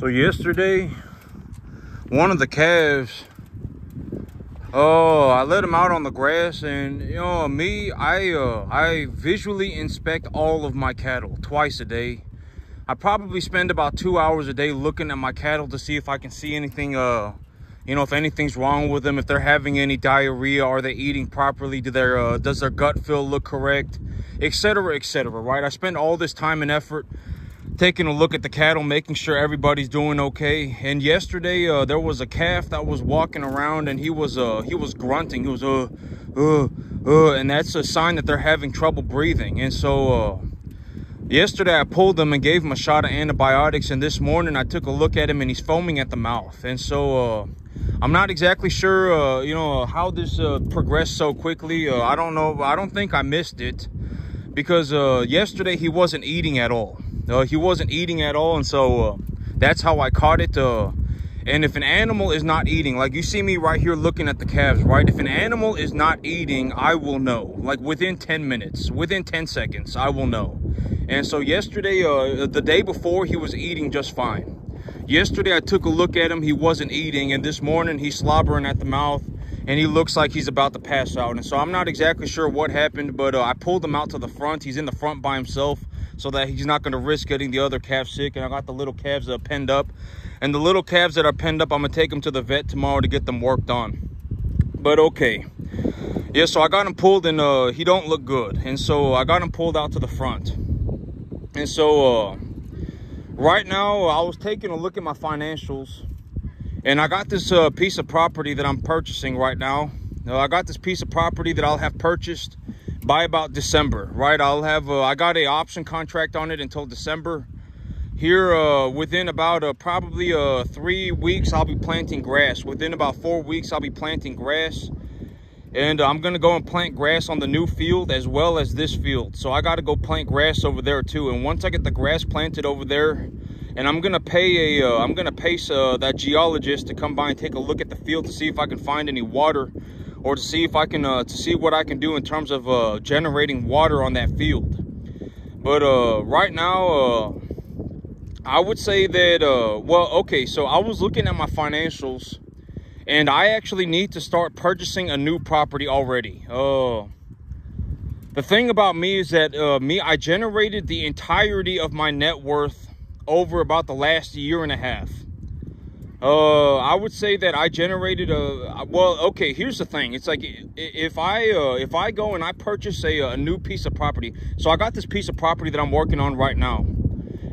So yesterday, one of the calves, I let him out on the grass, and I visually inspect all of my cattle twice a day. I probably spend about 2 hours a day looking at my cattle to see if I can see anything, if anything's wrong with them, if they're having any diarrhea, are they eating properly, does their gut feel look correct, etc., etc., right? I spend all this time and effort taking a look at the cattle, making sure everybody's doing okay. And yesterday, there was a calf that was walking around, and he was grunting. He was and that's a sign that they're having trouble breathing. And so yesterday I pulled him and gave him a shot of antibiotics, and this morning I took a look at him and he's foaming at the mouth. And so I'm not exactly sure how this progressed so quickly. I don't know. I don't think I missed it, because yesterday he wasn't eating at all. He wasn't eating at all, and so that's how I caught it. And if an animal is not eating, like you see me right here looking at the calves, right? If an animal is not eating, I will know. Like within 10 minutes, within 10 seconds, I will know. And so yesterday, the day before, he was eating just fine. Yesterday, I took a look at him. He wasn't eating, and this morning he's slobbering at the mouth, and he looks like he's about to pass out. And so I'm not exactly sure what happened, but I pulled him out to the front. He's in the front by himself, so that he's not going to risk getting the other calves sick. And I got the little calves penned up. And the little calves that are penned up, I'm going to take them to the vet tomorrow to get them worked on. But okay. Yeah, so I got him pulled, and he don't look good. And so I got him pulled out to the front. And so right now, I was taking a look at my financials. And I got this piece of property that I'm purchasing right now. I got this piece of property that I'll have purchased by about December, right? I got a option contract on it until December. Here, within about probably 3 weeks, I'll be planting grass. Within about 4 weeks, I'll be planting grass. And I'm going to go and plant grass on the new field as well as this field. So I got to go plant grass over there too. And once I get the grass planted over there, and I'm going to pay that geologist to come by and take a look at the field to see if I can find any water, or to see if I can to see what I can do in terms of generating water on that field. But right now, I would say that so I was looking at my financials, and I actually need to start purchasing a new property already. The thing about me is that I generated the entirety of my net worth over about the last year and a half. I would say that I generated here's the thing. It's like if I go and I purchase a new piece of property. So I got this piece of property that I'm working on right now.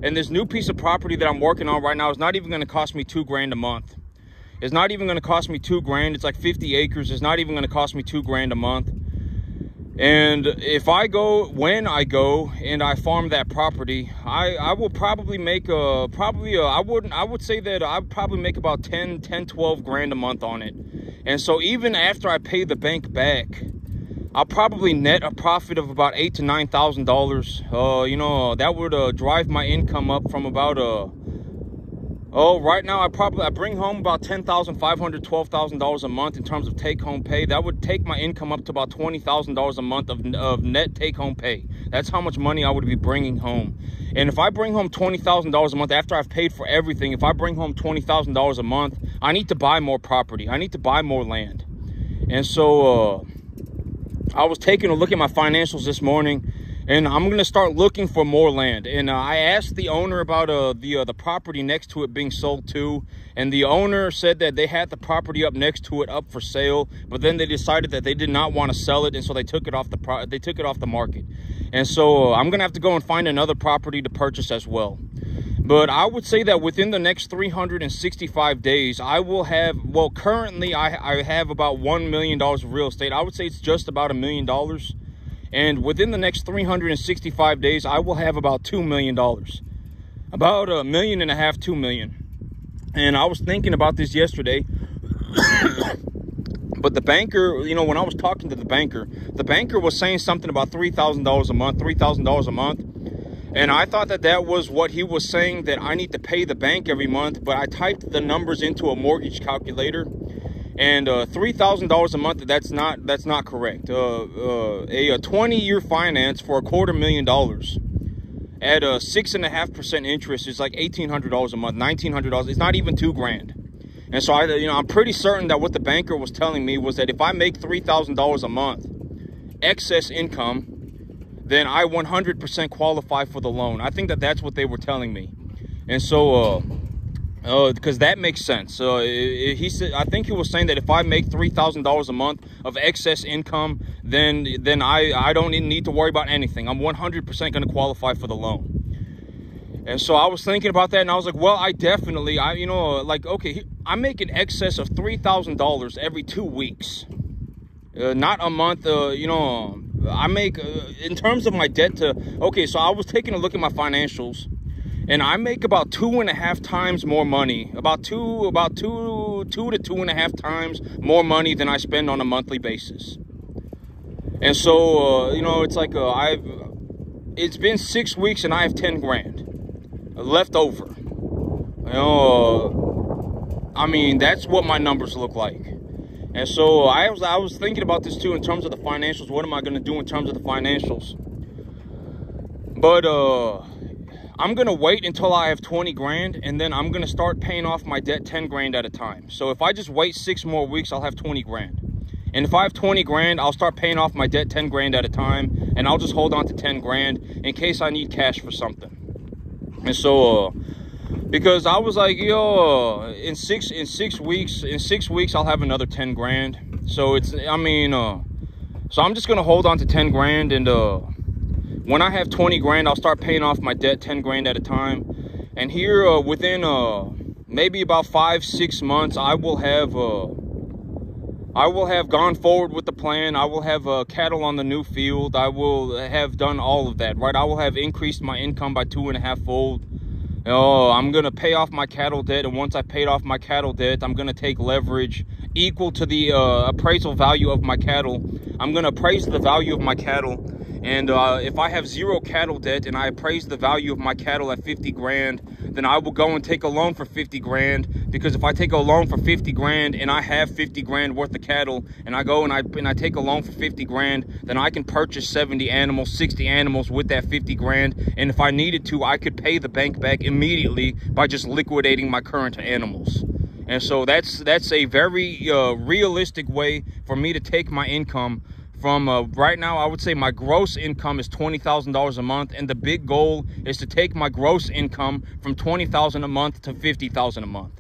And this new piece of property that I'm working on right now is not even going to cost me $2 grand a month. It's not even going to cost me $2 grand. It's like 50 acres. It's not even going to cost me $2 grand a month. And if when I go and I farm that property, I will probably make I would say that I'd probably make about 12 grand a month on it. And so even after I pay the bank back, I'll probably net a profit of about $8,000 to $9,000. That would drive my income up from about right now I bring home about $10,500, $12,000 a month in terms of take-home pay. That would take my income up to about $20,000 a month of net take-home pay. That's how much money I would be bringing home. And if I bring home $20,000 a month after I've paid for everything, if I bring home $20,000 a month, I need to buy more property. I need to buy more land. And so I was taking a look at my financials this morning, and I'm going to start looking for more land. And I asked the owner about the property next to it being sold too. And the owner said that they had the property up next to it up for sale, but then they decided that they did not want to sell it, and so they took it off the market. And so I'm going to have to go and find another property to purchase as well. But I would say that within the next 365 days, I will have, currently I have about $1 million of real estate. I would say it's just about $1 million. And within the next 365 days, I will have about $2 million. About $1.5 million, $2 million. And I was thinking about this yesterday. But the banker, when I was talking to the banker was saying something about $3,000 a month, $3,000 a month. And I thought that was what he was saying, that I need to pay the bank every month. But I typed the numbers into a mortgage calculator, and $3,000 a month, that's not correct. A 20-year finance for $250,000 at a 6.5% interest is like $1,800 a month, $1,900. It's not even $2,000. And so I'm pretty certain that what the banker was telling me was that if I make $3,000 a month excess income, then I 100% qualify for the loan. I think that that's what they were telling me. And so, because that makes sense. He said, I think he was saying that if I make $3,000 a month of excess income, then I don't need to worry about anything. I'm 100% going to qualify for the loan. And so I was thinking about that, and I was like, well, okay, I make an excess of $3,000 every 2 weeks, not a month. I make in terms of my debt to. Okay, so I was taking a look at my financials. And I make about 2.5 times more money, about two to 2.5 times more money than I spend on a monthly basis. And so, it's like it's been 6 weeks and I have 10 grand left over. I mean, that's what my numbers look like. And so I was thinking about this too in terms of the financials. What am I going to do in terms of the financials? But I'm going to wait until I have 20 grand, and then I'm going to start paying off my debt 10 grand at a time. So if I just wait 6 more weeks, I'll have 20 grand. And if I have 20 grand, I'll start paying off my debt 10 grand at a time, and I'll just hold on to 10 grand in case I need cash for something. And so, because I was like, in six weeks, I'll have another 10 grand. So so I'm just going to hold on to 10 grand, and when I have 20 grand, I'll start paying off my debt 10 grand at a time. And here, within maybe about 5-6 months, I will have gone forward with the plan. I will have cattle on the new field. I will have done all of that, right? I will have increased my income by 2.5-fold. I'm going to pay off my cattle debt. And once I paid off my cattle debt, I'm going to take leverage equal to the appraisal value of my cattle. I'm going to appraise the value of my cattle. And if I have 0 cattle debt and I appraise the value of my cattle at 50 grand, then I will go and take a loan for 50 grand. Because if I take a loan for 50 grand and I have 50 grand worth of cattle, and I go and I take a loan for 50 grand, then I can purchase 70 animals, 60 animals with that 50 grand. And if I needed to, I could pay the bank back immediately by just liquidating my current animals. And so that's a very realistic way for me to take my income from right now. I would say my gross income is $20,000 a month, and the big goal is to take my gross income from $20,000 a month to $50,000 a month.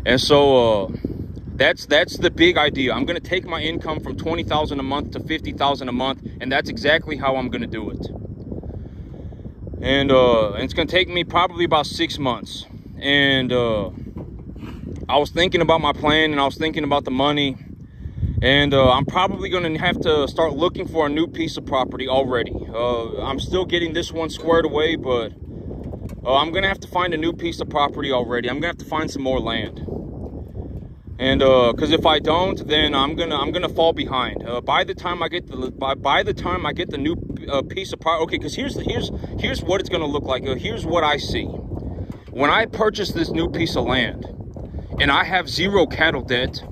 And so that's the big idea. I'm going to take my income from $20,000 a month to $50,000 a month, and that's exactly how I'm going to do it. And it's going to take me probably about 6 months. And I was thinking about my plan, and I was thinking about the money. And I'm probably going to have to start looking for a new piece of property already. I'm still getting this one squared away, but I'm going to have to find a new piece of property already. I'm going to have to find some more land. And because if I don't, then I'm gonna fall behind. By the time I get the new piece of property, okay. Because here's what it's going to look like. Here's what I see when I purchase this new piece of land, and I have 0 cattle debt.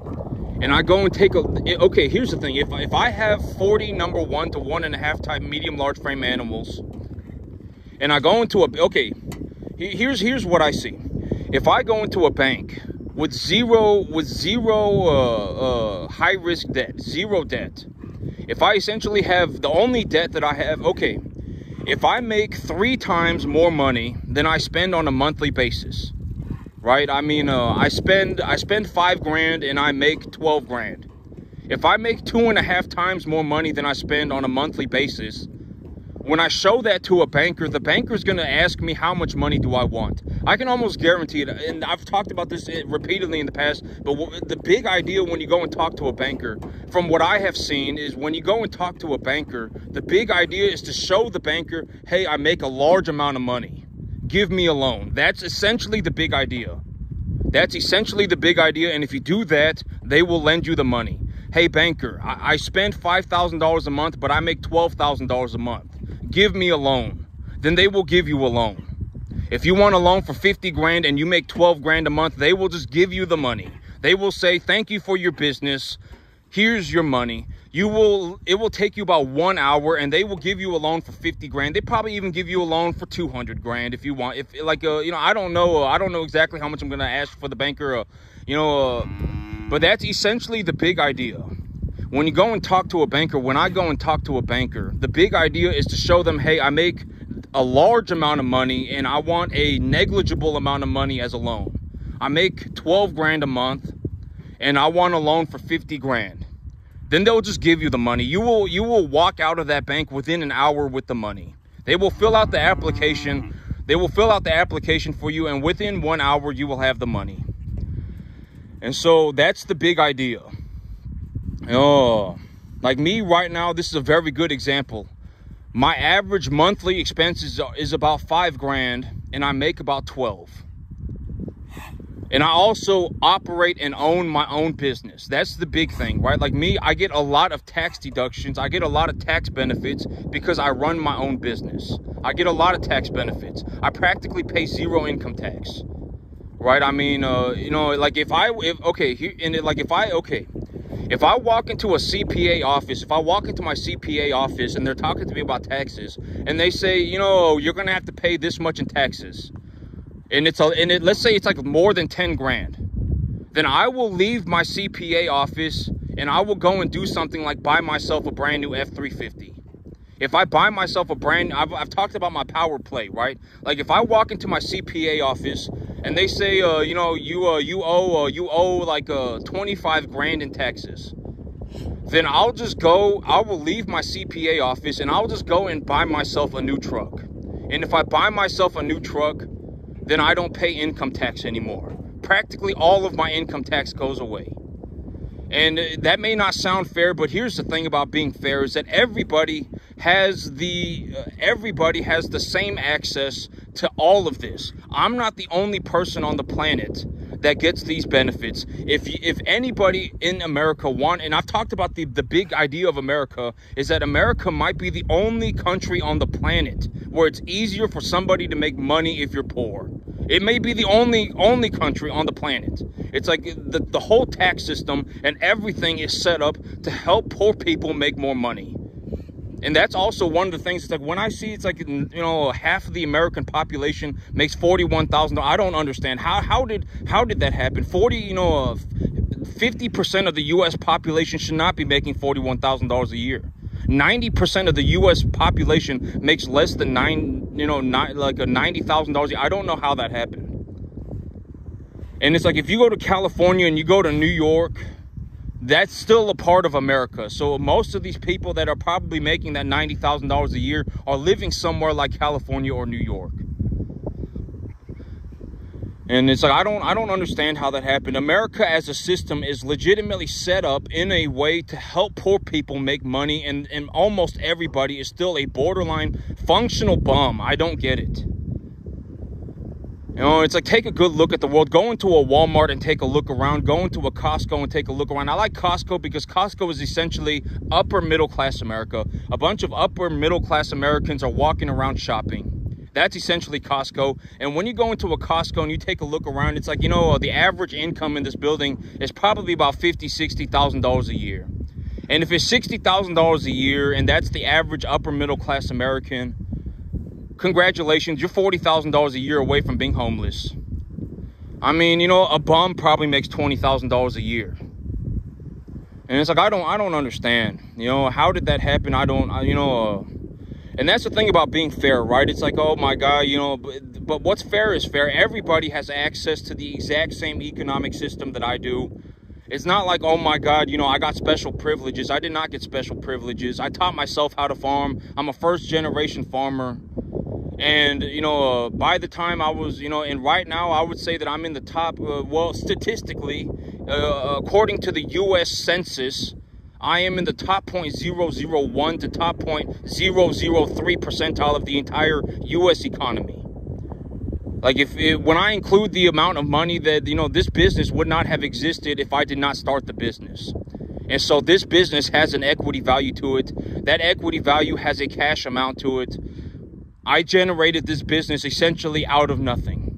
And I go and take okay, here's the thing. If I have 40 number 1 to 1.5 type medium large frame animals, and I go into here's what I see. If I go into a bank with zero high risk debt, 0 debt, if I essentially have the only debt that I have, okay, if I make 3 times more money than I spend on a monthly basis, right? I mean, I spend 5 grand and I make 12 grand. If I make 2.5 times more money than I spend on a monthly basis, when I show that to a banker, the banker's going to ask me how much money do I want. I can almost guarantee it, and I've talked about this repeatedly in the past, but the big idea when you go and talk to a banker, from what I have seen, is when you go and talk to a banker, the big idea is to show the banker, hey, I make a large amount of money. Give me a loan. That's essentially the big idea. That's essentially the big idea, and if you do that, they will lend you the money. Hey, banker, I spend $5,000 a month, but I make $12,000 a month. Give me a loan. Then they will give you a loan. If you want a loan for 50 grand and you make 12 grand a month, they will just give you the money. They will say, thank you for your business. Here's your money. it will take you about 1 hour, and they will give you a loan for 50 grand. They probably even give you a loan for 200 grand if you want. If like, you know, I don't know exactly how much I'm going to ask for the banker, but that's essentially the big idea. When you go and talk to a banker, when I go and talk to a banker, the big idea is to show them, hey, I make a large amount of money and I want a negligible amount of money as a loan. I make 12 grand a month and I want a loan for 50 grand. Then they'll just give you the money. You will walk out of that bank within an hour with the money. They will fill out the application. They will fill out the application for you, and within 1 hour you will have the money. And so that's the big idea. Oh, like me right now, this is a very good example. My average monthly expenses is about 5 grand and I make about 12. And I also operate and own my own business. That's the big thing, right? Like me, I get a lot of tax deductions. I get a lot of tax benefits because I run my own business. I get a lot of tax benefits. I practically pay 0 income tax, right? I mean, you know, like if I walk into a CPA office, if I walk into my CPA office and they're talking to me about taxes and they say, you know, you're going to have to pay this much in taxes, and let's say it's like more than 10 grand, then I will leave my CPA office and I will go and do something like buy myself a brand new F-350. If I buy myself a I've talked about my power play, right? Like if I walk into my CPA office and they say, you know, you owe like 25 grand in taxes, then I will leave my CPA office and I'll just go and buy myself a new truck. And if I buy myself a new truck, then I don't pay income tax anymore. Practically all of my income tax goes away. And that may not sound fair, but here's the thing about being fair is that everybody has the same access to all of this. I'm not the only person on the planet that gets these benefits. If anybody in America and I've talked about the big idea of America is that America might be the only country on the planet where it's easier for somebody to make money if you're poor. It may be the only country on the planet. It's like the whole tax system and everything is set up to help poor people make more money. And that's also one of the things. It's like when I see it's like, you know, half of the American population makes $41,000. I don't understand how did that happen? 50% of the U.S. population should not be making $41,000 a year. 90% of the U.S. population makes less than $90,000. I don't know how that happened. And it's like if you go to California and you go to New York, that's still a part of America. So most of these people that are probably making that $90,000 a year are living somewhere like California or New York. And it's like I don't understand how that happened. America as a system is legitimately set up in a way to help poor people make money, and almost everybody is still a borderline functional bum. I don't get it. You know, it's like take a good look at the world. Go into a Walmart and take a look around. Go into a Costco and take a look around. I like Costco because Costco is essentially upper middle class America. A bunch of upper middle class Americans are walking around shopping. That's essentially Costco. And when you go into a Costco and you take a look around, it's like, you know, the average income in this building is probably about $50,000, $60,000 a year. And if it's $60,000 a year and that's the average upper middle class American, congratulations, you're $40,000 a year away from being homeless. I mean, you know, a bum probably makes $20,000 a year. And it's like, I don't understand. You know, how did that happen? And that's the thing about being fair, right? It's like, oh my God, you know, but what's fair is fair. Everybody has access to the exact same economic system that I do. It's not like, oh my God, you know, I got special privileges. I did not get special privileges. I taught myself how to farm. I'm a first generation farmer. And, you know, by the time I was, you know, and right now I would say that I'm in the top, well, statistically, according to the U.S. Census, I am in the top 0.001 to top 0.003 percentile of the entire U.S. economy. Like when I include the amount of money that, you know, this business would not have existed if I did not start the business. And so this business has an equity value to it. That equity value has a cash amount to it. I generated this business essentially out of nothing.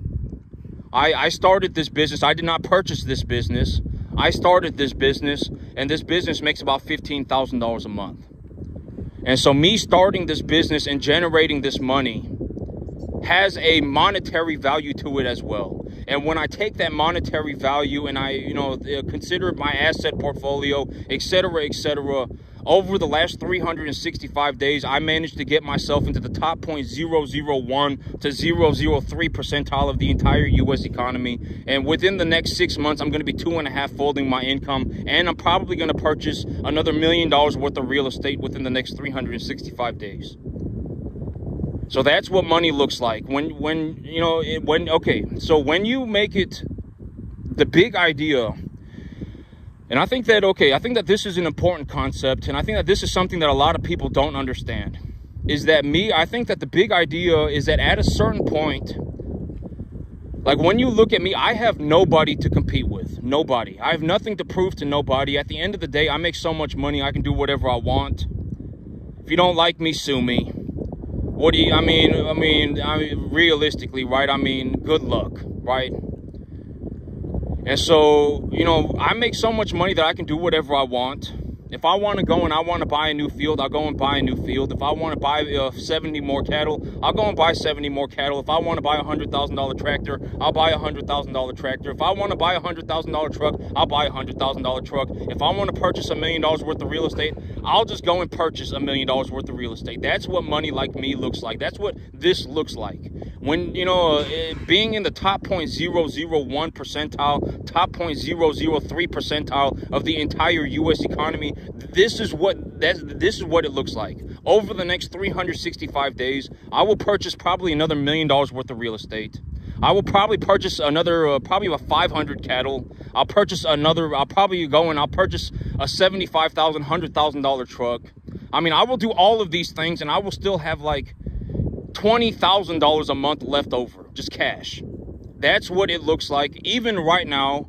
I started this business. I did not purchase this business. I started this business and this business makes about $15,000 a month. And so me starting this business and generating this money has a monetary value to it as well. And when I take that monetary value and I, consider my asset portfolio, etc., over the last 365 days, I managed to get myself into the top 0.001 to 0.003 percentile of the entire U.S. economy. And within the next 6 months, I'm going to be 2.5 folding my income. And I'm probably going to purchase another $1 million worth of real estate within the next 365 days. So that's what money looks like. So when you make it the big idea, and I think that this is an important concept, and I think that this is something that a lot of people don't understand, I think that the big idea is that at a certain point, like when you look at me, I have nobody to compete with. Nobody. I have nothing to prove to nobody. At the end of the day, I make so much money, I can do whatever I want. If you don't like me, sue me. What do you, I mean, realistically, right? I mean, good luck, right? And so, I make so much money that I can do whatever I want. If I want to go and I want to buy a new field, I'll go and buy a new field. If I want to buy 70 more cattle, I'll go and buy 70 more cattle. If I want to buy a $100,000 tractor, I'll buy a $100,000 tractor. If I want to buy a $100,000 truck, I'll buy a $100,000 truck. If I want to purchase $1 million worth of real estate, I'll just go and purchase $1 million worth of real estate. That's what money like me looks like. That's what this looks like. When, being in the top 0.001 percentile, top 0.003 percentile of the entire U.S. economy, this is what it looks like. Over the next 365 days, I will purchase probably another $1 million worth of real estate. I will probably purchase another, probably about 500 cattle. I'll purchase a $75,000, $100,000 truck. I mean, I will do all of these things and I will still have like $20,000 a month left over, just cash. That's what it looks like. Even right now,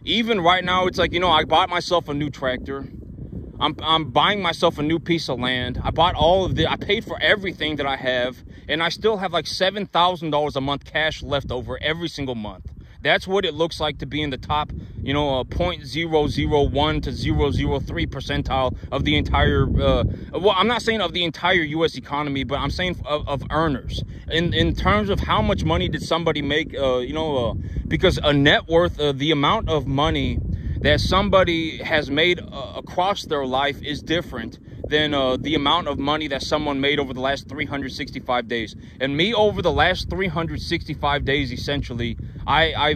it's like, I bought myself a new tractor. I'm buying myself a new piece of land. I bought I paid for everything that I have, and I still have like $7,000 a month cash left over every single month. That's what it looks like to be in the top, 0.001 to 0.003 percentile of the entire, well, I'm not saying of the entire U.S. economy, but I'm saying of earners. In terms of how much money did somebody make, because a net worth, the amount of money that somebody has made across their life is different than the amount of money that someone made over the last 365 days. And me, over the last 365 days, essentially, I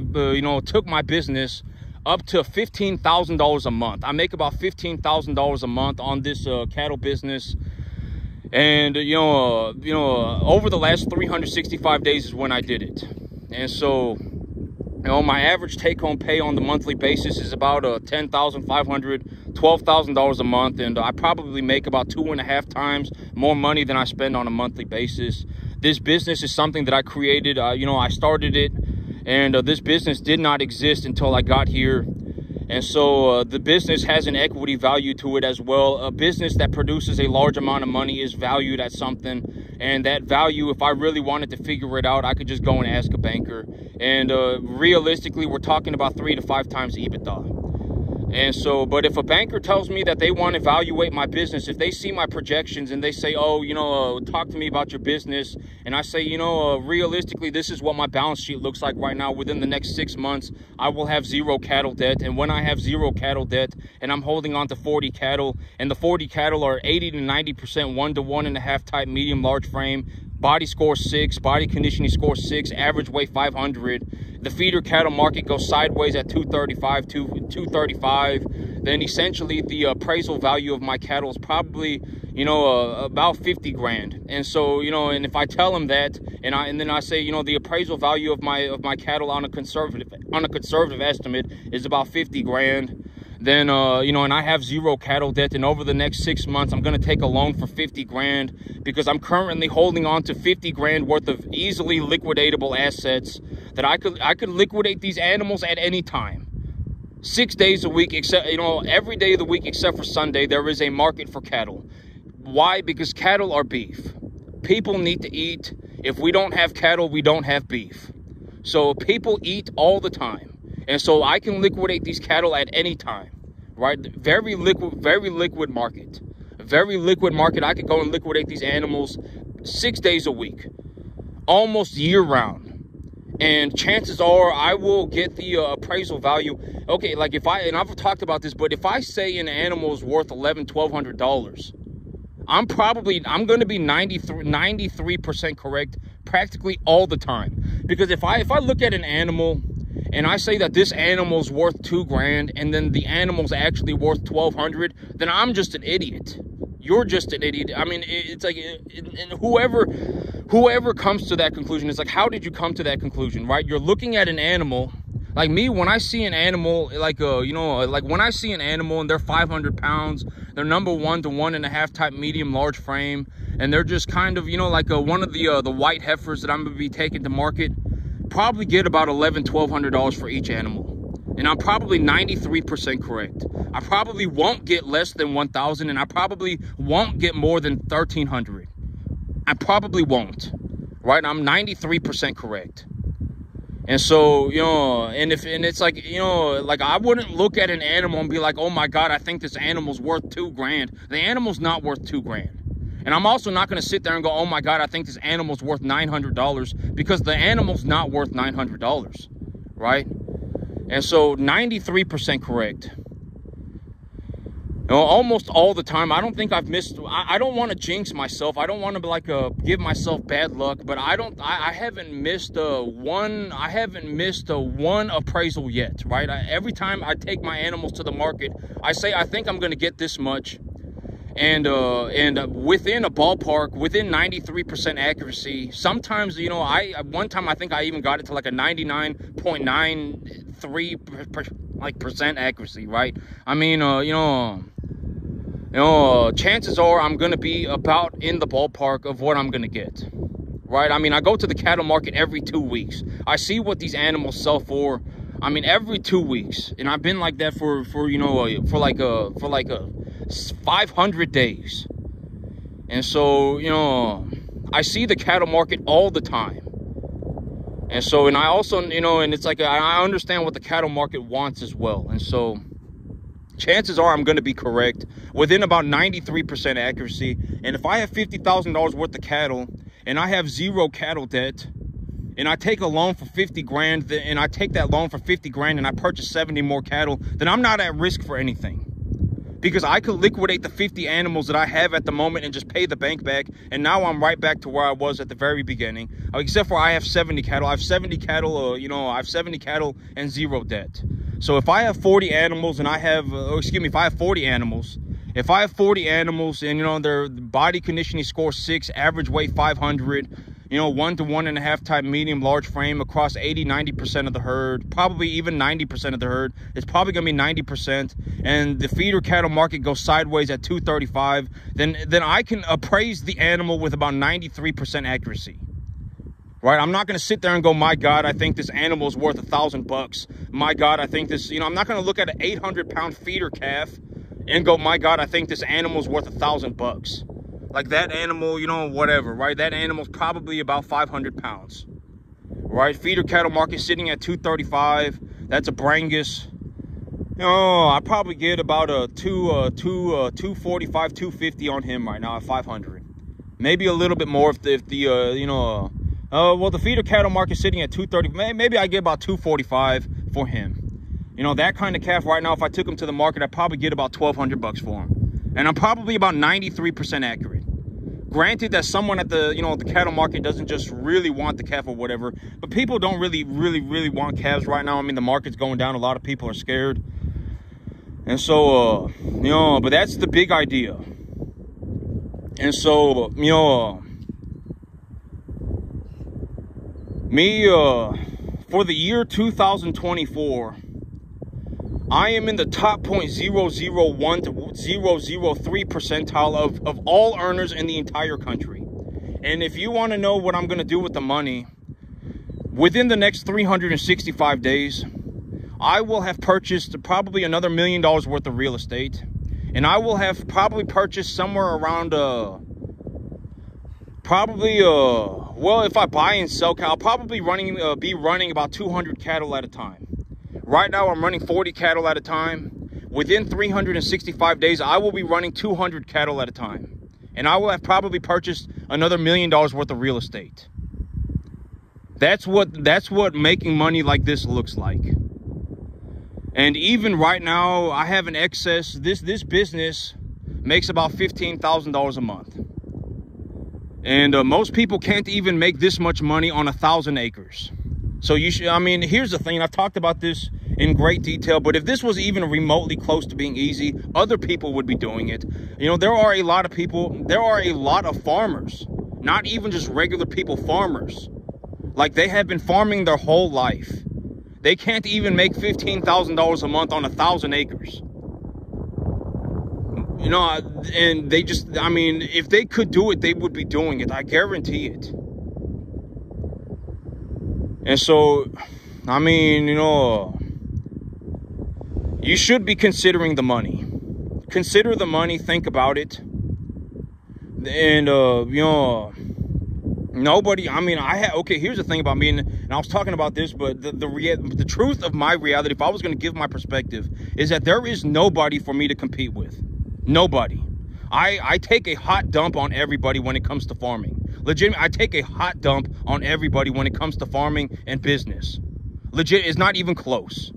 took my business up to $15,000 a month. I make about $15,000 a month on this cattle business. And, over the last 365 days is when I did it. And so, my average take-home pay on the monthly basis is about $10,500, $12,000 a month, and I probably make about 2.5 times more money than I spend on a monthly basis. This business is something that I created. I started it, and this business did not exist until I got here. And so the business has an equity value to it as well. A business that produces a large amount of money is valued at something. And that value, if I really wanted to figure it out, I could just go and ask a banker. And realistically, we're talking about 3 to 5 times EBITDA. And so, but if a banker tells me that they want to evaluate my business, if they see my projections and they say, oh, talk to me about your business, and I say, realistically, this is what my balance sheet looks like right now. Within the next 6 months, I will have 0 cattle debt. And when I have 0 cattle debt and I'm holding on to 40 cattle, and the 40 cattle are 80 to 90% 1 to 1.5 type medium large frame, body score 6, body conditioning score 6, average weight 500. The feeder cattle market goes sideways at 235. Then essentially the appraisal value of my cattle is probably, about 50 grand. And so, and if I tell them that, and then I say, the appraisal value of my cattle on a conservative estimate is about 50 grand. Then, and I have 0 cattle debt, and over the next 6 months, I'm going to take a loan for 50 grand because I'm currently holding on to 50 grand worth of easily liquidatable assets that I could liquidate these animals at any time. 6 days a week, except, every day of the week except for Sunday, there is a market for cattle. Why? Because cattle are beef. People need to eat. If we don't have cattle, we don't have beef. So people eat all the time. And so I can liquidate these cattle at any time, right? Very liquid market. A very liquid market. I could go and liquidate these animals 6 days a week, almost year round. And chances are I will get the appraisal value. Okay, like and I've talked about this, but if I say an animal is worth $1,100-$1,200, I'm going to be 93% correct practically all the time. Because if I look at an animal and I say that this animal's worth $2,000 and then the animal's actually worth $1,200, then I'm just an idiot. You're just an idiot. I mean, it's like, and whoever comes to that conclusion, it's like, how did you come to that conclusion, right? You're looking at an animal. Like me, when I see an animal, like when I see an animal and they're 500 pounds, they're number 1 to 1.5 type medium large frame, and they're just kind of, like one of the white heifers that I'm gonna be taking to market, probably get about $1,100-$1,200 for each animal. And I'm probably 93% correct. I probably won't get less than 1,000, and I probably won't get more than 1,300. I probably won't, right? I'm 93% correct. And so, and it's like, like I wouldn't look at an animal and be like, oh my God, I think this animal's worth $2,000. The animal's not worth $2,000. And I'm also not going to sit there and go, oh my God, I think this animal's worth $900, because the animal's not worth $900, right? And so 93% correct. Almost all the time. I don't think I've missed. I don't want to jinx myself. I don't want to like give myself bad luck. But I haven't missed one. I haven't missed one appraisal yet. Right. Every time I take my animals to the market, I say I think I'm going to get this much, and within a ballpark, within 93% accuracy. Sometimes one time I think I even got it to like a 99.93% accuracy. Right. I mean chances are I'm going to be about in the ballpark of what I'm going to get, right? I mean, I go to the cattle market every 2 weeks. I see what these animals sell for. I mean, every 2 weeks. And I've been like that for 500 days. And so, I see the cattle market all the time. And so, and I also, and it's like, I understand what the cattle market wants as well. And so, chances are I'm going to be correct within about 93% accuracy. And if I have $50,000 worth of cattle and I have zero cattle debt, and I take a loan for 50 grand, and I take that loan for 50 grand and I purchase 70 more cattle, then I'm not at risk for anything. Because I could liquidate the 50 animals that I have at the moment and just pay the bank back. And now I'm right back to where I was at the very beginning. Except for I have 70 cattle. I have 70 cattle, I have 70 cattle and zero debt. So if I have 40 animals and I have, if I have 40 animals, and, their body conditioning score 6, average weight 500, 1 to 1.5 type medium large frame across 80-90% of the herd, probably even 90% of the herd, it's probably gonna be 90%, and the feeder cattle market goes sideways at 235, then I can appraise the animal with about 93% accuracy. Right, I'm not going to sit there and go, my God, I think this animal is worth $1,000. My God, I think this, I'm not going to look at an 800-pound feeder calf and go, my God, I think this animal is worth $1,000. Like that animal, whatever, right? That animal's probably about 500 pounds, right? Feeder cattle market sitting at 235. That's a Brangus. I probably get about a 245, 250 on him right now at 500. Maybe a little bit more if the well, the feeder cattle market sitting at 230. Maybe I get about 245 for him. That kind of calf right now, if I took him to the market, I'd probably get about $1,200 for him. And I'm probably about 93% accurate. Granted that someone at the, the cattle market doesn't just really want the calf or whatever, but people don't really want calves right now. I mean, the market's going down. A lot of people are scared. And so, but that's the big idea. And so, for the year 2024, I am in the top 0.001 to 0.003 percentile of all earners in the entire country. And if you want to know what I'm going to do with the money, within the next 365 days, I will have purchased probably another $1 million worth of real estate. And I will have probably purchased somewhere around, well, if I buy and sell cattle, I'll probably be running about 200 cattle at a time. Right now, I'm running 40 cattle at a time. within 365 days, I will be running 200 cattle at a time. And I will have probably purchased another $1 million worth of real estate. That's what making money like this looks like. And even right now, I have an excess. This business makes about $15,000 a month. And most people can't even make this much money on 1,000 acres. So you should, I mean, here's the thing. I've talked about this in great detail, but if this was even remotely close to being easy, other people would be doing it. You know, there are a lot of people, there are a lot of farmers, not even just regular people, farmers. Like, they have been farming their whole life. They can't even make $15,000 a month on 1,000 acres. You know, and they just, I mean, if they could do it, they would be doing it. I guarantee it. And so, I mean, you know, you should be considering the money. Consider the money, think about it. And, you know, nobody, I mean, okay, here's the thing about me, and I was talking about this, but the truth of my reality, if I was going to give my perspective, is that there is nobody for me to compete with. Nobody. I take a hot dump on everybody when it comes to farming. Legit, I take a hot dump on everybody when it comes to farming and business. Legit, it's not even close.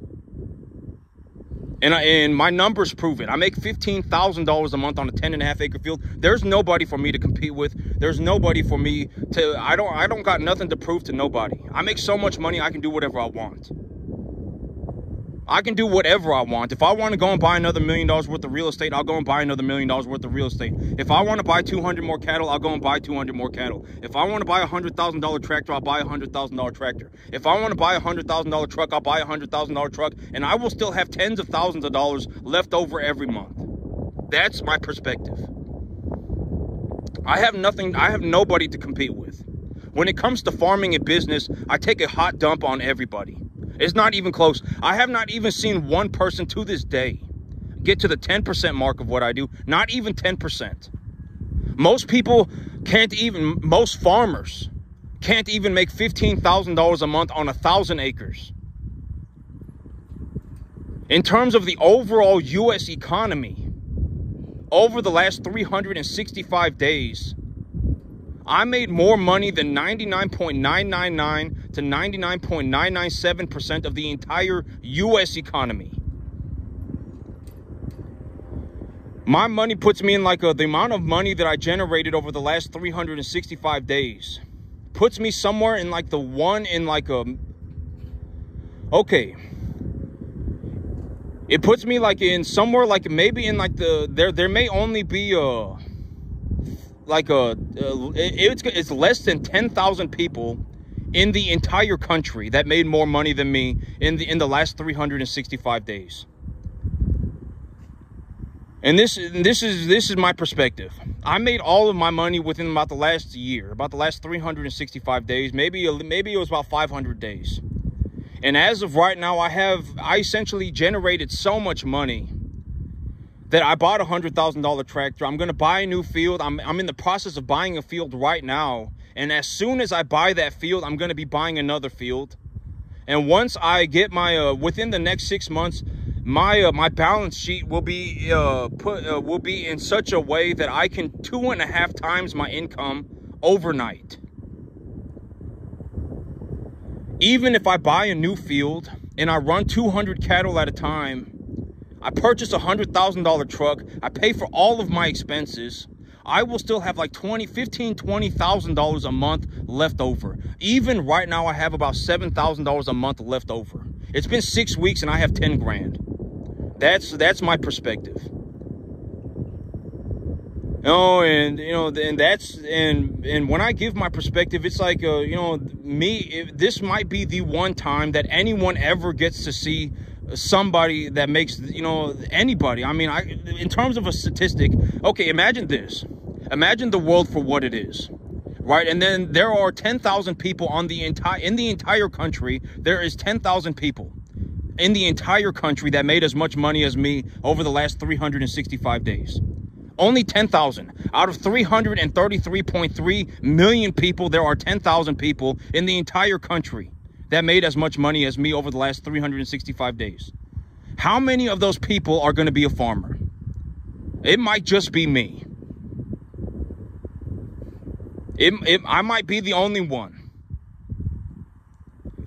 And my numbers prove it. I make $15,000 a month on a 10.5 acre field. There's nobody for me to compete with. There's nobody for me to, I don't got nothing to prove to nobody. I make so much money, I can do whatever I want. I can do whatever I want. If I want to go and buy another $1 million worth of real estate, I'll go and buy another $1 million worth of real estate. If I want to buy 200 more cattle, I'll go and buy 200 more cattle. If I want to buy a $100,000 tractor, I'll buy a $100,000 tractor. If I want to buy a $100,000 truck, I'll buy a $100,000 truck, and I will still have tens of thousands of dollars left over every month. That's my perspective. I have nobody to compete with. When it comes to farming and business, I take a hot dump on everybody. It's not even close. I have not even seen one person to this day get to the 10% mark of what I do. Not even 10%. Most people can't even, most farmers can't even make $15,000 a month on 1,000 acres. In terms of the overall U.S. economy, over the last 365 days, I made more money than 99.999 to 99.997% of the entire U.S. economy. My money puts me in like the amount of money that I generated over the last 365 days puts me somewhere in like the one in like a, okay. It puts me like in somewhere like maybe in like the, there may only be it's less than 10,000 people in the entire country that made more money than me in the last 365 days. And this is my perspective. I made all of my money within about the last year, about the last 365 days. Maybe it was about 500 days. And as of right now, I essentially generated so much money that I bought a $100,000 tractor. I'm going to buy a new field. I'm in the process of buying a field right now. And as soon as I buy that field, I'm going to be buying another field. And once I get my, within the next 6 months, my balance sheet will be will be in such a way that I can 2.5 times my income overnight. Even if I buy a new field and I run 200 cattle at a time, I purchase a $100,000 truck, I pay for all of my expenses, I will still have like $20,000 a month left over. Even right now, I have about $7,000 a month left over. It's been 6 weeks and I have 10 grand. That's my perspective. Oh, and you know, and when I give my perspective, it's like you know, this might be the one time that anyone ever gets to see somebody that makes, you know, anybody. I mean, in terms of a statistic, okay, imagine this. Imagine the world for what it is, right? And then there are 10,000 people in the entire country. There is 10,000 people in the entire country that made as much money as me over the last 365 days. Only 10,000 out of 333.3 million people. There are 10,000 people in the entire country that made as much money as me over the last 365 days. How many of those people are going to be a farmer? It might just be me. I might be the only one.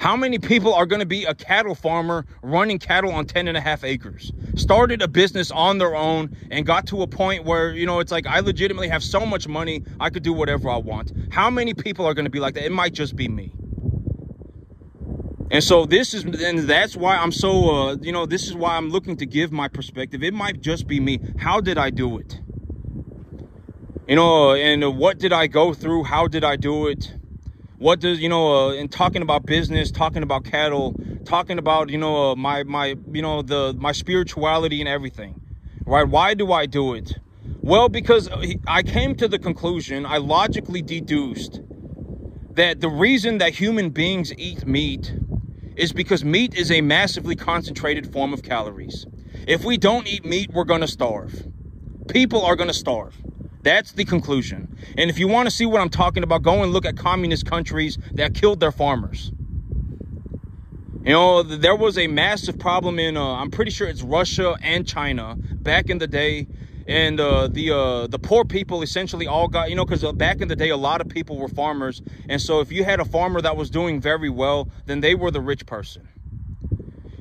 How many people are going to be a cattle farmer running cattle on 10.5 acres? Started a business on their own and got to a point where, you know, it's like, I legitimately have so much money, I could do whatever I want. How many people are going to be like that? It might just be me. And so that's why I'm so, you know, this is why I'm looking to give my perspective. It might just be me. How did I do it? You know, and what did I go through? How did I do it? What does, you know, and talking about business, talking about cattle, talking about, you know, my spirituality and everything, right? Why do I do it? Well, because I came to the conclusion, I logically deduced that the reason that human beings eat meat is because meat is a massively concentrated form of calories. If we don't eat meat, we're going to starve. People are going to starve. That's the conclusion. And if you want to see what I'm talking about, go and look at communist countries that killed their farmers. You know, there was a massive problem in, I'm pretty sure it's Russia and China back in the day. And the poor people essentially all got, you know, because back in the day, a lot of people were farmers. And so if you had a farmer that was doing very well, then they were the rich person.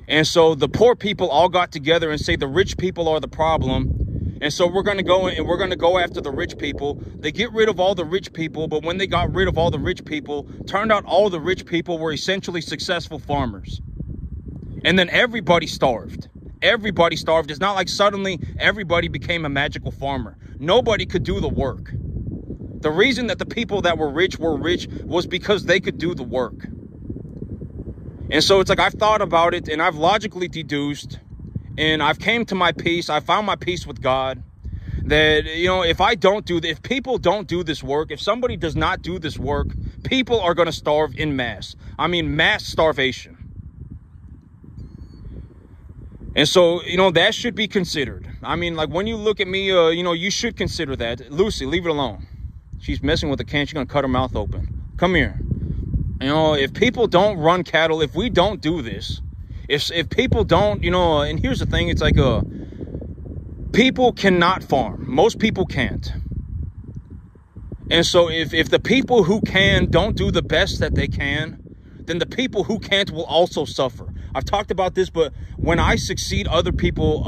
And so the poor people all got together and say the rich people are the problem. And so we're going to go and we're going to go after the rich people. They get rid of all the rich people. But when they got rid of all the rich people, turned out all the rich people were essentially successful farmers. And then everybody starved. Everybody starved. It's not like suddenly everybody became a magical farmer. Nobody could do the work. The reason that the people that were rich was because they could do the work. And so it's like, I've thought about it and I've logically deduced and I've came to my peace. I found my peace with God that, you know, if people don't do this work, if somebody does not do this work, people are going to starve in mass. I mean, mass starvation. And so, you know, that should be considered. I mean, like when you look at me, you know, you should consider that. Lucy, leave it alone. She's messing with the can. She's going to cut her mouth open. Come here. You know, if people don't run cattle, if we don't do this, if people don't, you know, and here's the thing, it's like people cannot farm. Most people can't. And so if the people who can don't do the best that they can, then the people who can't will also suffer. I've talked about this, but when I succeed, other people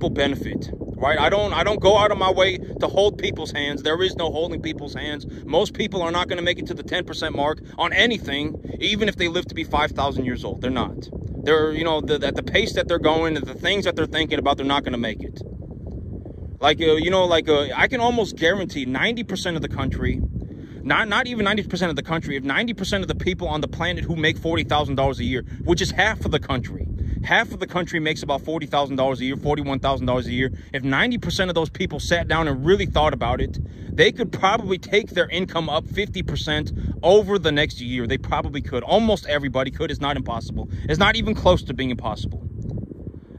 benefit, right? I don't go out of my way to hold people's hands. There is no holding people's hands. Most people are not going to make it to the 10% mark on anything, even if they live to be 5,000 years old. They're not. They're, you know, at the pace that they're going, the things that they're thinking about, they're not going to make it. Like, you know, like I can almost guarantee 90% of the country, not even 90% of the country, if 90% of the people on the planet who make $40,000 a year, which is half of the country makes about $40,000 a year, $41,000 a year. If 90% of those people sat down and really thought about it, they could probably take their income up 50% over the next year. They probably could. Almost everybody could. It's not impossible. It's not even close to being impossible.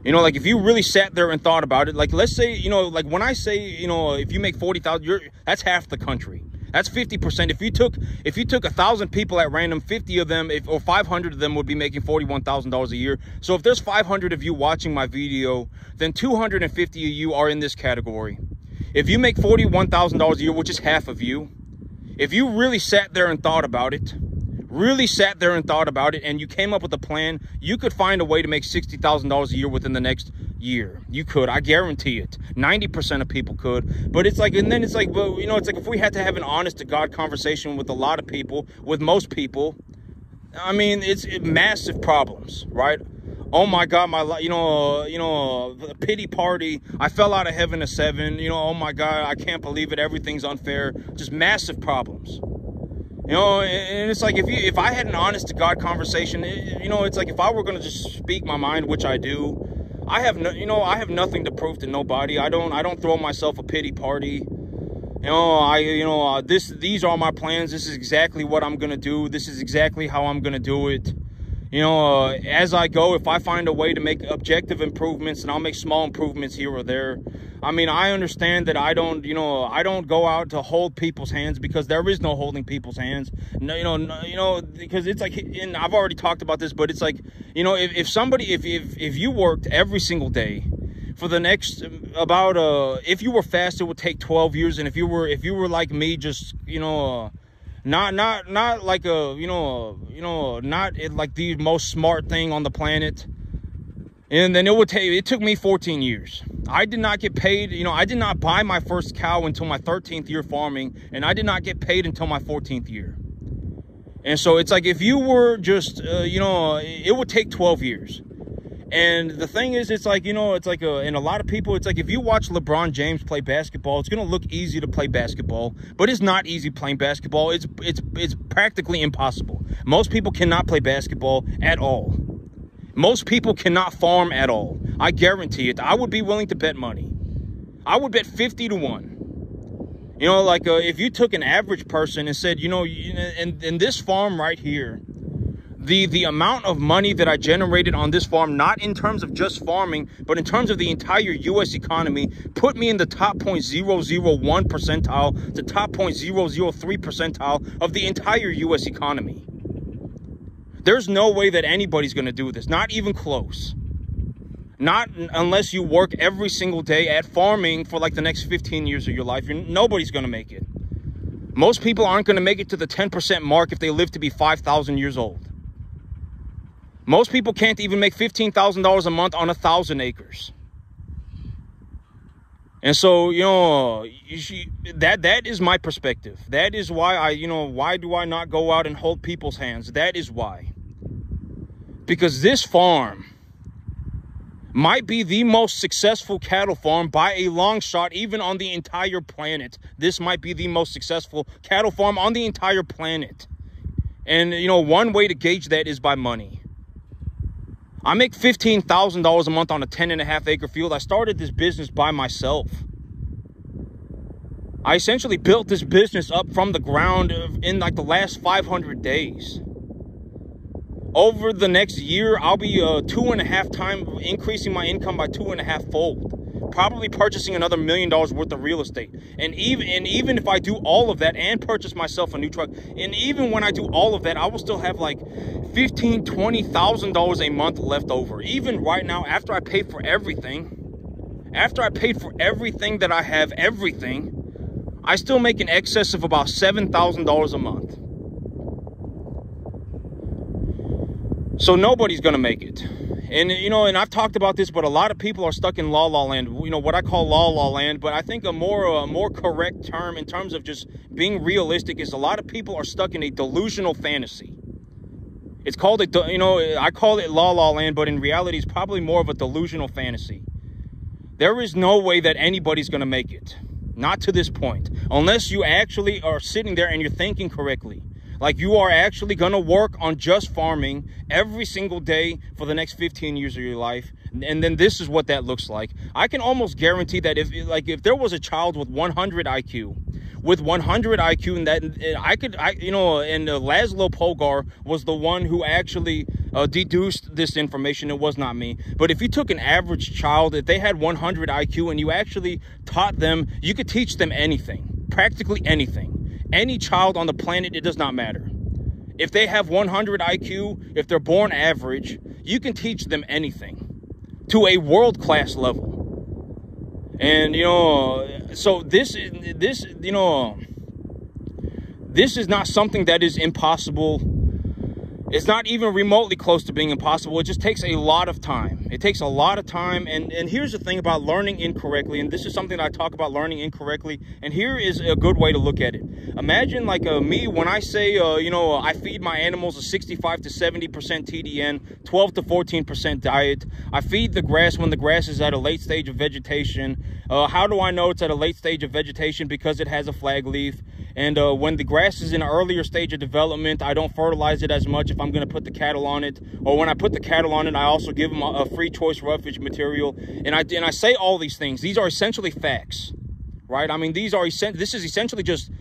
You know, like if you really sat there and thought about it, like let's say, you know, like when I say, you know, if you make 40,000, that's half the country. That's 50%. If you took 1,000 people at random, 50 of them, or 500 of them would be making $41,000 a year. So if there's 500 of you watching my video, then 250 of you are in this category. If you make $41,000 a year, which is half of you, if you really sat there and thought about it, and you came up with a plan, you could find a way to make $60,000 a year within the next year. You could. I guarantee it. 90% of people could. But it's like, and then it's like, well, you know, it's like if we had to have an honest to God conversation with a lot of people, with most people, I mean, it's massive problems, right? Oh my God, a pity party. I fell out of heaven to 7. You know, oh my God, I can't believe it. Everything's unfair. Just massive problems. You know, and it's like if I had an honest to God conversation, you know, it's like if I were going to just speak my mind, which I do, I have nothing to prove to nobody. I don't throw myself a pity party. These are my plans. This is exactly what I'm going to do. This is exactly how I'm going to do it. as I go, if I find a way to make objective improvements, and I'll make small improvements here or there. I mean, I understand that I don't go out to hold people's hands, because there is no holding people's hands. No, because it's like, and I've already talked about this, but it's like, if you worked every single day for the next if you were fast, it would take 12 years. And if you were like me, just, not like not like the most smart thing on the planet, and then it took me 14 years. I did not get paid. I did not buy my first cow until my 13th year farming, and I did not get paid until my 14th year. And so it's like, if you were just, it would take 12 years. And the thing is, it's like, and a lot of people, it's like, if you watch LeBron James play basketball, it's going to look easy to play basketball, but it's not easy playing basketball. It's practically impossible. Most people cannot play basketball at all. Most people cannot farm at all. I guarantee it. I would be willing to bet money. I would bet 50 to 1. If you took an average person and said, in this farm right here, the amount of money that I generated on this farm, not in terms of just farming, but in terms of the entire U.S. economy, put me in the top 0.001 percentile to top 0.003 percentile of the entire U.S. economy. There's no way that anybody's going to do this, not even close. Not unless you work every single day at farming for like the next 15 years of your life. Nobody's going to make it. Most people aren't going to make it to the 10% mark if they live to be 5,000 years old. Most people can't even make $15,000 a month on 1,000 acres. And so, that is my perspective. That is why why do I not go out and hold people's hands? That is why. Because this farm might be the most successful cattle farm by a long shot, even on the entire planet. This might be the most successful cattle farm on the entire planet. And, one way to gauge that is by money. I make $15,000 a month on a 10.5 acre field. I started this business by myself. I essentially built this business up from the ground in like the last 500 days. Over the next year, I'll be 2.5 times increasing my income by 2.5 fold. Probably purchasing another $1 million worth of real estate. And even if I do all of that and purchase myself a new truck, and even when I do all of that, I will still have like $15,000, $20,000 a month left over. Even right now, after I pay for everything, that I have, I still make in excess of about $7,000 a month. So nobody's going to make it. And, and I've talked about this, but a lot of people are stuck in la la land, what I call la la land. But I think a more correct term in terms of just being realistic is a lot of people are stuck in a delusional fantasy. It's called, I call it la la land, but in reality, it's probably more of a delusional fantasy. There is no way that anybody's going to make it. Not to this point. Unless you actually are sitting there and you're thinking correctly. Like you are actually going to work on just farming every single day for the next 15 years of your life. And then this is what that looks like. I can almost guarantee that if there was a child with 100 IQ, and that and Laszlo Polgar was the one who actually deduced this information. It was not me. But if you took an average child, if they had 100 IQ and you actually taught them, you could teach them anything, practically anything. Any child on the planet, it does not matter. If they have 100 IQ, if they're born average, you can teach them anything to a world-class level. And, so this is not something that is impossible. It's not even remotely close to being impossible. It just takes a lot of time. It takes a lot of time. And here's the thing about learning incorrectly. And this is something that I talk about, learning incorrectly. And here is a good way to look at it. Imagine like me when I say, I feed my animals a 65 to 70% TDN, 12 to 14% diet. I feed the grass when the grass is at a late stage of vegetation. How do I know it's at a late stage of vegetation? Because it has a flag leaf. And when the grass is in an earlier stage of development, I don't fertilize it as much if I'm going to put the cattle on it. Or when I put the cattle on it, I also give them a free choice roughage material. And I say all these things. These are essentially facts, right? I mean, this is essentially just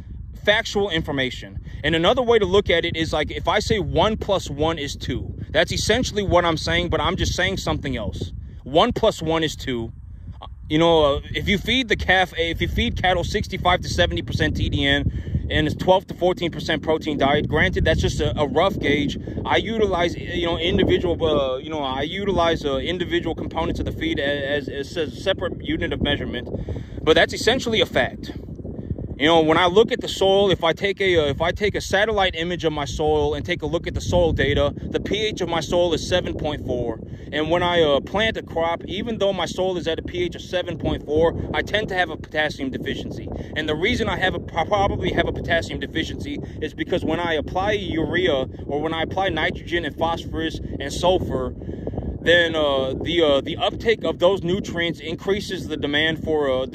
factual information. And another way to look at it is like if I say 1 + 1 is 2. That's essentially what I'm saying, but I'm just saying something else. 1 + 1 is 2. You know, if you feed cattle 65 to 70% TDN and it's 12 to 14% protein diet, granted, that's just a rough gauge. I utilize, individual components of the feed as a separate unit of measurement, but that's essentially a fact. You know, when I look at the soil, if I take a satellite image of my soil and take a look at the soil data, the pH of my soil is 7.4. And when I plant a crop, even though my soil is at a pH of 7.4, I tend to have a potassium deficiency. And the reason I probably have a potassium deficiency is because when I apply urea, or when I apply nitrogen and phosphorus and sulfur, then the uptake of those nutrients increases the demand for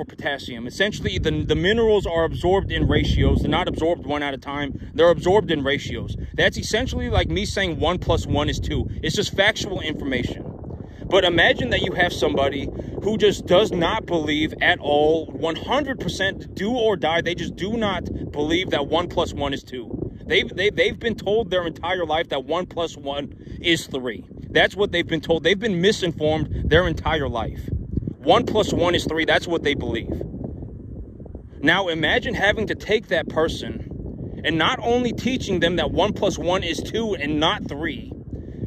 potassium. Essentially, the minerals are absorbed in ratios. They're not absorbed one at a time. They're absorbed in ratios. That's essentially like me saying 1 + 1 is 2. It's just factual information. But imagine that you have somebody who just does not believe at all, 100% do or die. They just do not believe that 1 + 1 is 2. They've been told their entire life that 1 + 1 is 3. That's what they've been told. They've been misinformed their entire life. 1 + 1 is 3. That's what they believe. Now imagine having to take that person and not only teaching them that 1 + 1 is 2 and not 3,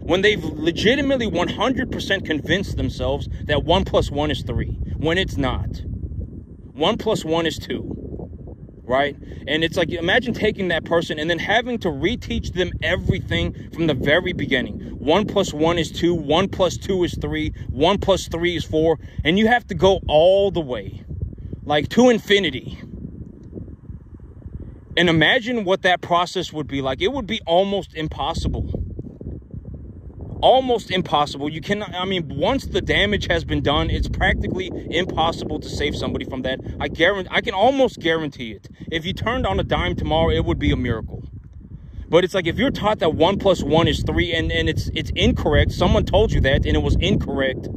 when they've legitimately 100% convinced themselves that 1 + 1 is 3, when it's not. 1 + 1 is 2. Right? And it's like, imagine taking that person and then having to reteach them everything from the very beginning. 1 + 1 is 2, 1 + 2 is 3, 1 + 3 is 4, and you have to go all the way, like to infinity. And imagine what that process would be like. It would be almost impossible. Almost impossible. You cannot, I mean, once the damage has been done, it's practically impossible to save somebody from that. I can almost guarantee it. If you turned on a dime tomorrow, it would be a miracle. But it's like, if you're taught that 1 + 1 is 3 and it's incorrect, someone told you that and it was incorrect,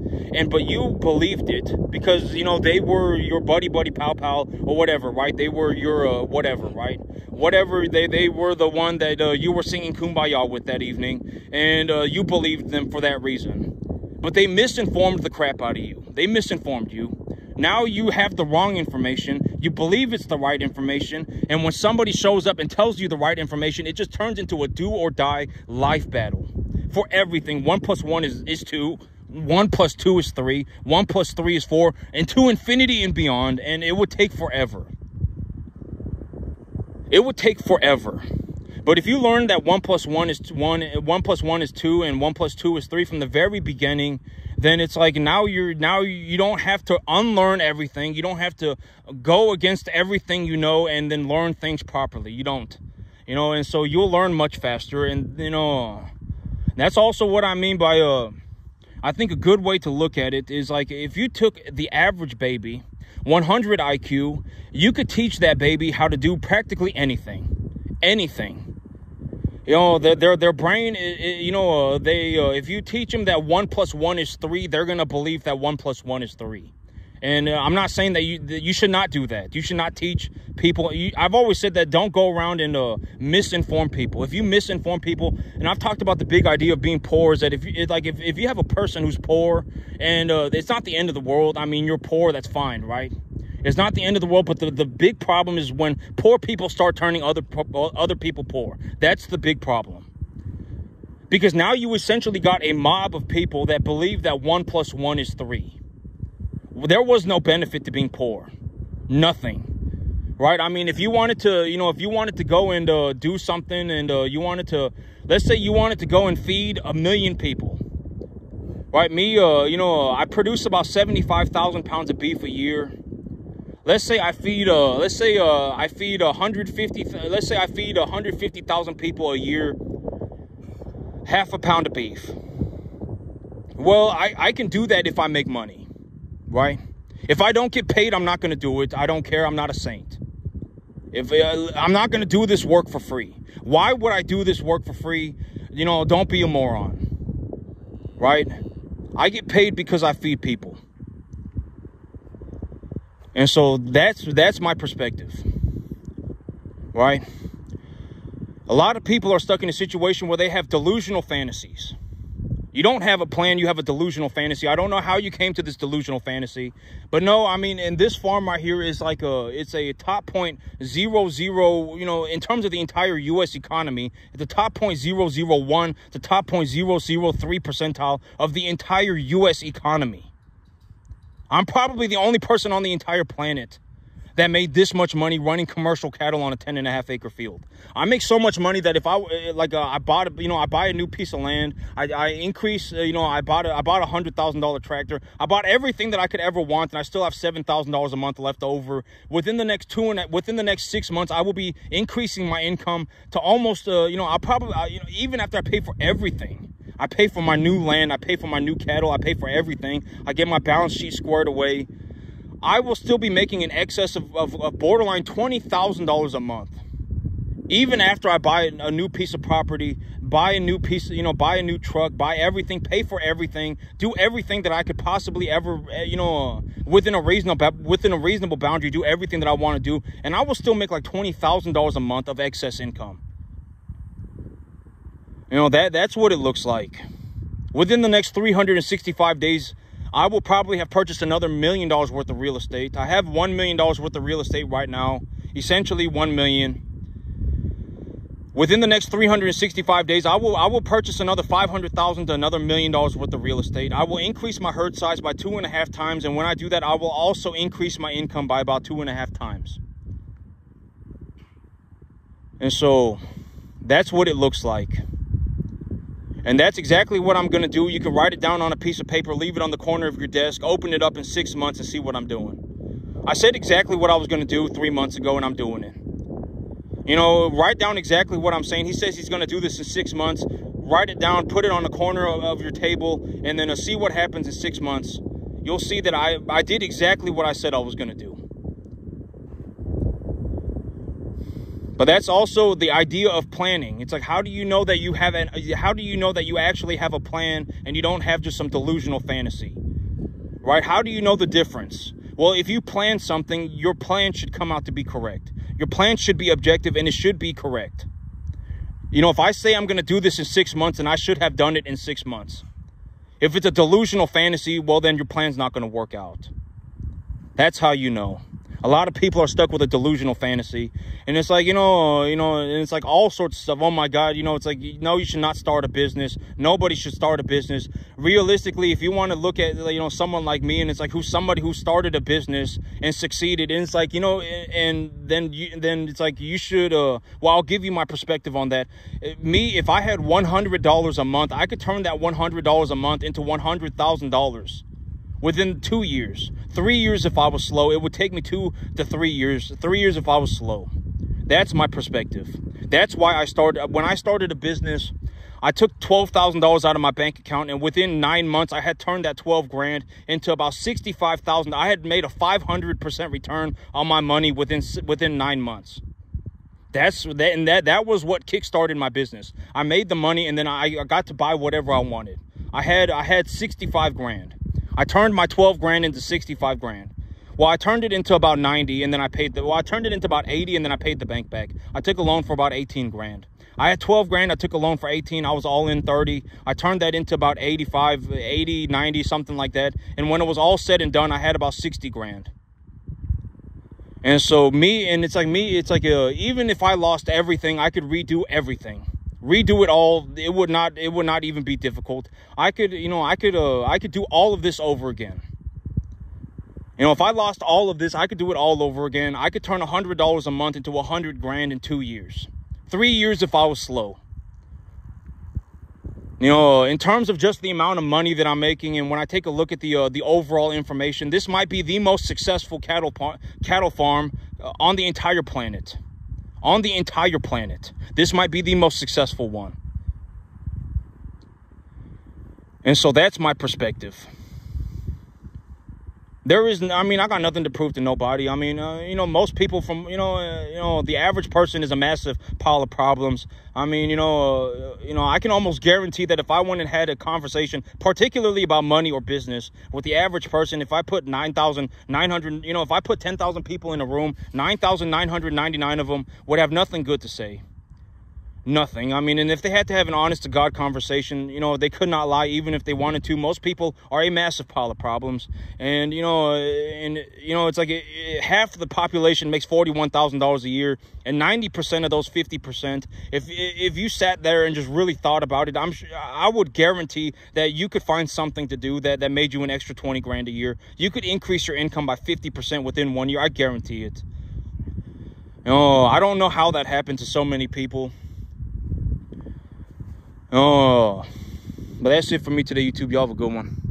but you believed it because, they were your buddy pal or whatever, right? They were your whatever, right? Whatever, they were the one that you were singing Kumbaya with that evening, and you believed them for that reason. But they misinformed the crap out of you. They misinformed you. Now you have the wrong information. You believe it's the right information. And when somebody shows up and tells you the right information, it just turns into a do or die life battle for everything. 1 + 1 is 2. 1 + 2 is 3. 1 + 3 is 4. And to infinity and beyond. And it would take forever. It would take forever. But if you learn that 1 + 1 is 1, 1 + 1 is 2, and 1 + 2 is 3 from the very beginning, then it's like now you don't have to unlearn everything. You don't have to go against everything and then learn things properly. You don't. And so you'll learn much faster. And that's also what I mean by I think a good way to look at it is like, if you took the average baby, 100 IQ, you could teach that baby how to do practically anything. Anything. Their brain, if you teach them that 1 + 1 is 3, they're going to believe that 1 + 1 is 3. And I'm not saying that you should not do that. You should not teach people. I've always said that don't go around and misinform people. If you misinform people, and I've talked about the big idea of being poor, is that if you have a person who's poor and it's not the end of the world. I mean, you're poor, that's fine, right? It's not the end of the world, but the big problem is when poor people start turning other people poor. That's the big problem. Because now you essentially got a mob of people that believe that 1 + 1 is 3. There was no benefit to being poor. Nothing. Right? I mean, if you wanted to go and do something, and let's say you wanted to go and feed 1 million people. Right? Me, I produce about 75,000 pounds of beef a year. Let's say I feed 150,000 people a year, half a pound of beef. Well, I can do that if I make money, right? If I don't get paid, I'm not going to do it. I don't care. I'm not a saint. I'm not going to do this work for free. Why would I do this work for free? Don't be a moron, right? I get paid because I feed people. And so that's my perspective, right? A lot of people are stuck in a situation where they have delusional fantasies. You don't have a plan, you have a delusional fantasy. I don't know how you came to this delusional fantasy, but no, I mean, and this farm right here is like it's a top 0.00, you know, in terms of the entire U.S. economy, the top 0.001 to top 0.003 percentile of the entire U.S. economy. I'm probably the only person on the entire planet that made this much money running commercial cattle on a 10.5 acre field. I make so much money that if I bought, you know, I buy a new piece of land, I increase, you know, I bought $100,000 tractor. I bought everything that I could ever want, and I still have $7,000 a month left over. Within the next 6 months, I will be increasing my income to almost, you know, I'll probably, you know, even after I pay for everything. I pay for my new land, I pay for my new cattle, I pay for everything. I get my balance sheet squared away. I will still be making in excess of borderline $20,000 a month. Even after I buy a new piece of property, buy a new piece, you know, buy a new truck, buy everything, pay for everything, do everything that I could possibly ever, you know, within a reasonable boundary, do everything that I want to do. And I will still make like $20,000 a month of excess income. You know, that's what it looks like. Within the next 365 days, I will probably have purchased another $1 million worth of real estate. I have $1 million worth of real estate right now, essentially $1 million. Within the next 365 days, I will purchase another $500,000 to another $1 million worth of real estate. I will increase my herd size by 2.5 times, and when I do that, I will also increase my income by about 2.5 times. And so that's what it looks like. And that's exactly what I'm going to do. You can write it down on a piece of paper, leave it on the corner of your desk, open it up in 6 months and see what I'm doing. I said exactly what I was going to do 3 months ago, and I'm doing it. You know, write down exactly what I'm saying. He says he's going to do this in 6 months. Write it down, put it on the corner of your table, and then see what happens in 6 months. You'll see that I did exactly what I said I was going to do. But that's also the idea of planning. It's like, how do you know that you actually have a plan and you don't have just some delusional fantasy, right? How do you know the difference? Well, if you plan something, your plan should come out to be correct. Your plan should be objective and it should be correct. You know, if I say I'm going to do this in 6 months, and I should have done it in 6 months. If it's a delusional fantasy, well, then your plan's not going to work out. That's how you know. A lot of people are stuck with a delusional fantasy, and it's like, you know, and it's like all sorts of stuff. Oh my God, you know, it's like, no, you should not start a business. Nobody should start a business. Realistically, if you want to look at, you know, someone like me, and it's like somebody who started a business and succeeded, and it's like, you know, and then it's like you should, well, I'll give you my perspective on that. Me, if I had $100 a month, I could turn that $100 a month into $100,000. Within 2 years. 3 years if I was slow. It would take me 2 to 3 years. 3 years if I was slow. That's my perspective. That's why I started. When I started a business, I took $12,000 out of my bank account, and within 9 months, I had turned that 12 grand into about $65,000. I had made a 500% return on my money within 9 months. That was what kickstarted my business. I made the money, and then I got to buy whatever I wanted. I had 65 grand. I turned my 12 grand into 65 grand. Well, I turned it into about 90, and then I turned it into about 80, and then I paid the bank back. I took a loan for about 18 grand. I had 12 grand. I took a loan for 18. I was all in 30. I turned that into about 85, 80, 90, something like that. And when it was all said and done, I had about 60 grand. And so it's like even if I lost everything, I could redo everything. Redo it all. It would not even be difficult. I could do all of this over again. You know, if I lost all of this, I could do it all over again. I could turn $100 a month into 100 grand in 2 years. 3 years if I was slow. You know, in terms of just the amount of money that I'm making, and when I take a look at the overall information, this might be the most successful cattle farm on the entire planet. On the entire planet. This might be the most successful one. And so that's my perspective. I got nothing to prove to nobody. I mean, most people the average person is a massive pile of problems. I mean, I can almost guarantee that if I went and had a conversation, particularly about money or business, with the average person, if I put 9,900, if I put 10,000 people in a room, 9,999 of them would have nothing good to say. Nothing. I mean, and if they had to have an honest to God conversation, you know, they could not lie even if they wanted to. Most people are a massive pile of problems. And, it's like half the population makes $41,000 a year, and 90% of those 50%, if you sat there and just really thought about it, I would guarantee that you could find something to do that made you an extra 20 grand a year. You could increase your income by 50% within 1 year. I guarantee it. I don't know how that happened to so many people. But that's it for me today, YouTube. Y'all have a good one.